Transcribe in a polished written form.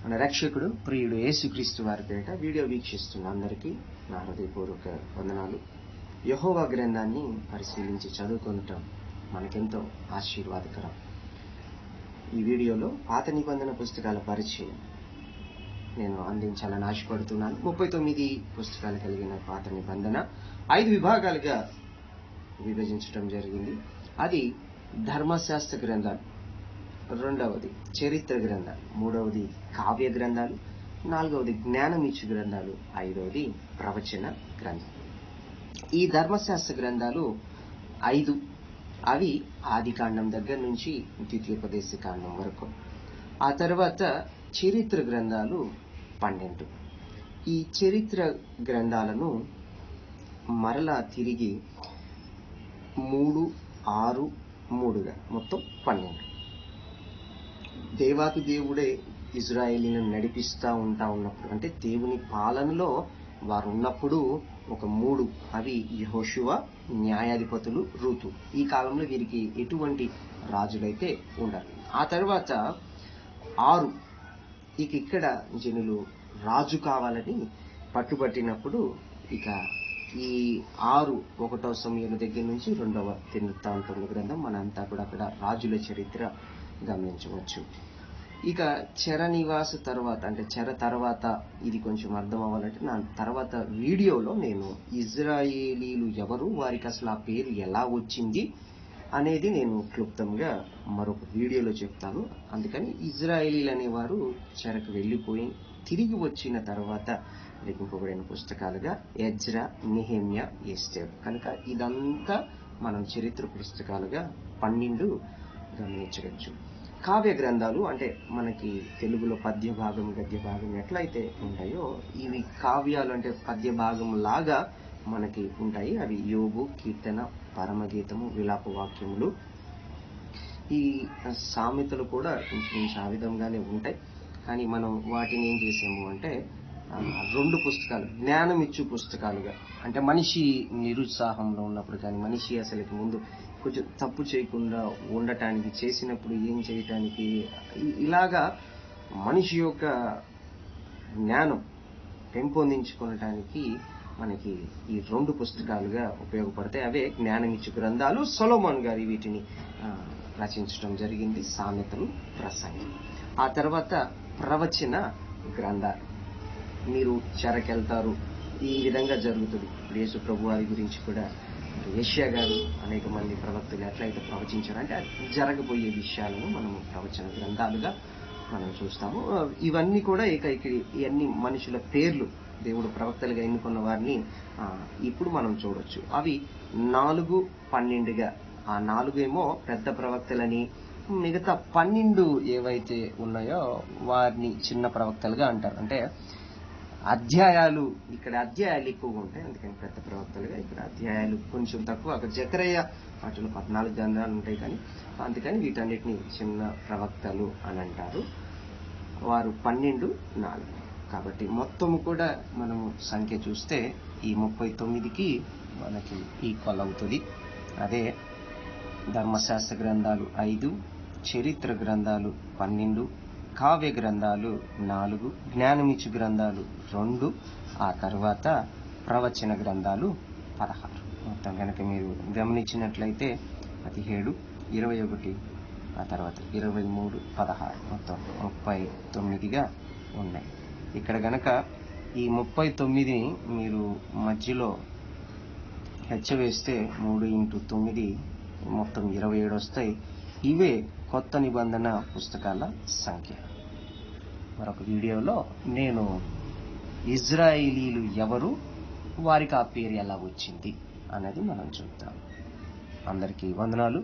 మన రక్షకుడు ప్రియుడు యేసుక్రీస్తు వారి పేరిట వీడియో వీక్షిస్తున్న అందరికీ నా హృదయపూర్వక వందనాలు. యెహోవా గ్రంథాన్ని పరిశీలించి చదువుకోవటం మనకెంతో ఆశీర్వాదకరం. ఈ వీడియోలో పాత నిబంధన పుస్తకాల పరిచయం నేను అందించాలని ఆశపడుతున్నాను. 39 పుస్తకాలు కలిగిన పాత నిబంధన 5 విభాగాలుగా విభజించడం జరిగింది. అది ధర్మశాస్త్ర గ్రంథాలు, రెండవది చరిత్ర గ్రంథాలు, మూడవది కావ్య గ్రంథాలు, నాలుగవది జ్ఞానమిచ్చు గ్రంథాలు, ఐదవది ప్రవచన గ్రంథాలు. ఈ ధర్మశాస్త్ర గ్రంథాలు 5. అవి ఆది కాండం దగ్గర నుంచి ద్వితీయోపదేశ కాండం వరకు. ఆ తర్వాత చరిత్ర గ్రంథాలు 12. ఈ చరిత్ర గ్రంథాలను మరలా తిరిగి 3, 6, 3గా మొత్తం 12. దేవాతి దేవుడే ఇజ్రాయేలీలను నడిపిస్తూ ఉన్నప్పుడు, అంటే దేవుని పాలనలో వారు ఉన్నప్పుడు ఒక 3, అవి యెహోషువ, న్యాయాధిపతులు, రూతు. ఈ కాలంలో వీరికి ఎటువంటి రాజులైతే ఉండరు. ఆ తర్వాత 6, ఇక్కడ జనులు రాజు కావాలని పట్టుబట్టినప్పుడు ఇక ఈ 6, 1వ సమూయేలు దగ్గర నుంచి 2వ దినవృత్తాంతముల గ్రంథం మనంతా కూడా అక్కడ రాజుల చరిత్ర గమనించవచ్చు. ఇక చెర నివాస తర్వాత, అంటే చెర తర్వాత ఇది కొంచెం అర్థం అవ్వాలంటే నా తర్వాత వీడియోలో నేను ఇజ్రాయేలీలు ఎవరు, వారికి అసలు ఆ పేరు ఎలా వచ్చింది అనేది నేను క్లుప్తంగా మరొక వీడియోలో చెప్తాను. అందుకని ఇజ్రాయేలీలు అనేవారు చెరకు వెళ్ళిపోయి తిరిగి వచ్చిన తర్వాత లిఖింపబడిన పుస్తకాలుగా ఎజ్రా, నెహెమ్యా, ఎస్తేరు. కనుక ఇదంతా మనం చరిత్ర పుస్తకాలుగా 12 గమనించవచ్చు. కావ్య గ్రంథాలు అంటే మనకి తెలుగులో పద్య భాగం, గద్య భాగం ఎట్లయితే ఉంటాయో ఇవి కావ్యాలు, అంటే పద్య భాగం లాగా మనకి ఉంటాయి. అవి యోగు, కీర్తన, పరమగీతము, విలాప వాక్యములు. ఈ సామెతలు కూడా కొంచెం ఆ విధంగానే ఉంటాయి. కానీ మనం వాటిని ఏం చేసాము అంటే 2 పుస్తకాలు, జ్ఞానమిచ్చు పుస్తకాలుగా, అంటే మనిషి నిరుత్సాహంలో ఉన్నప్పుడు కానీ, మనిషి అసలుకి ముందు కొంచెం తప్పు చేయకుండా ఉండటానికి, చేసినప్పుడు ఏం చేయటానికి, ఇలాగా మనిషి యొక్క జ్ఞానం పెంపొందించుకోవటానికి మనకి ఈ 2 పుస్తకాలుగా ఉపయోగపడతాయి. అవే జ్ఞానమిచ్చు గ్రంథాలు. సొలొమోన్ గారు వీటిని రచించడం జరిగింది. సామెతలు, ప్రసంగి. ఆ తర్వాత ప్రవచన గ్రంథాలు. మీరు చెరకెళ్తారు, ఈ విధంగా జరుగుతుంది. యేసు ప్రభు వారి గురించి కూడా యెషయా గారు, అనేక మంది ప్రవక్తలు ఎట్లయితే ప్రవచించారు, అంటే జరగబోయే విషయాలను మనం ప్రవచన గ్రంథాలుగా మనం చూస్తాము. ఇవన్నీ కూడా ఇవన్నీ మనుషుల పేర్లు, దేవుడు ప్రవక్తలుగా ఎన్నుకున్న వారిని ఇప్పుడు మనం చూడొచ్చు. అవి 4, 12గా. ఆ 4 ఏమో పెద్ద ప్రవక్తలని, మిగతా 12 ఏవైతే ఉన్నాయో వారిని చిన్న ప్రవక్తలుగా అంటారు. అంటే అధ్యాయాలు, ఇక్కడ అధ్యాయాలు ఎక్కువగా ఉంటాయి, అందుకని పెద్ద ప్రవక్తలుగా. ఇక్కడ అధ్యాయాలు కొంచెం తక్కువ. అక్కడ జకరయ్య వాటిలో 14 గ్రంథాలు ఉంటాయి, కానీ అందుకని వీటన్నిటిని చిన్న ప్రవక్తలు అని అంటారు. వారు 12, 4. కాబట్టి మొత్తము కూడా మనము సంఖ్య చూస్తే ఈ 39కి మనకి ఈక్వల్ అవుతుంది. అదే ధర్మశాస్త్ర గ్రంథాలు 5, చరిత్ర గ్రంథాలు 12, కావ్య గ్రంథాలు 4, జ్ఞానమిచ్చు గ్రంథాలు 2, ఆ తర్వాత ప్రవచన గ్రంథాలు 16. మొత్తం కనుక మీరు గమనించినట్లయితే 17, 21, ఆ తర్వాత 23, 16, మొత్తం 39గా ఉన్నాయి. ఇక్కడ గనక ఈ 39ని మీరు మధ్యలో హెచ్చవేస్తే 3 × 9 మొత్తం 27 వస్తాయి. ఇవే కొత్త నిబంధన పుస్తకాల సంఖ్య. మరొక వీడియోలో నేను ఇజ్రాయేలీలు ఎవరు, వారికి ఆ పేరు ఎలా వచ్చింది అనేది మనం చూద్దాం. అందరికీ వందనాలు.